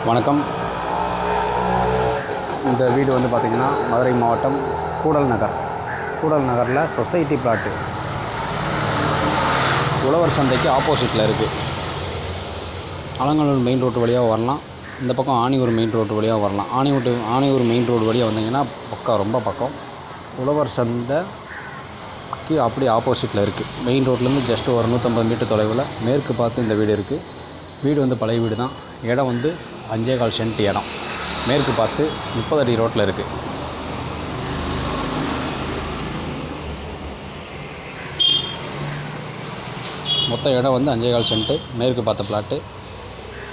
வணக்கம். இந்த வீடு வந்து பார்த்திங்கன்னா மதுரை மாவட்டம் கூடல் நகரில் சொசைட்டி பிளாட்டு உழவர் சந்தைக்கு ஆப்போசிட்டில் இருக்குது. அலங்காநல்லூர் மெயின் ரோட்டு வழியாக வரலாம். இந்த பக்கம் ஆணியூர் மெயின் ரோட்டு வழியாக வரலாம். ஆணியூர் மெயின் ரோடு வழியாக வந்தீங்கன்னா ரொம்ப பக்கம். உழவர் சந்தைக்கு அப்படியே ஆப்போசிட்டில் இருக்குது. மெயின் ரோட்லேருந்து ஜஸ்ட்டு ஒரு 150 மீட்டர் தொலைவில் மேற்கு பார்த்து இந்த வீடு இருக்குது. வீடு வந்து பழைய வீடு தான். இடம் வந்து 5.25 சென்ட் இடம். மேற்கு பார்த்து 30 அடி ரோட்டில் இருக்குது. மொத்த இடம் வந்து 5.25 சென்ட்டு. மேற்கு பார்த்த பிளாட்டு.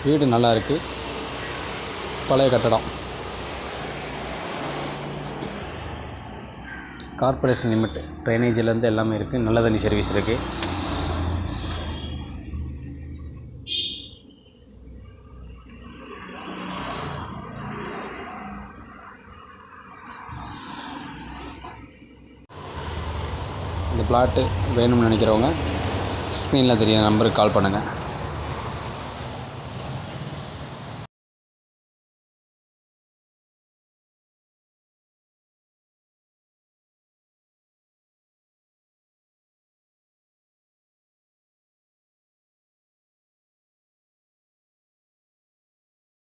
வீடு நல்லா இருக்குது. பழைய கட்டடம். கார்ப்பரேஷன் லிமிட் ட்ரைனேஜிலேருந்து எல்லாமே இருக்குது. நல்ல தண்ணி சர்வீஸ் இருக்குது. இந்த பிளாட்டு வேணும்னு நினைக்கிறவங்க ஸ்க்ரீனில் தெரியுற நம்பருக்கு கால் பண்ணுங்கள்.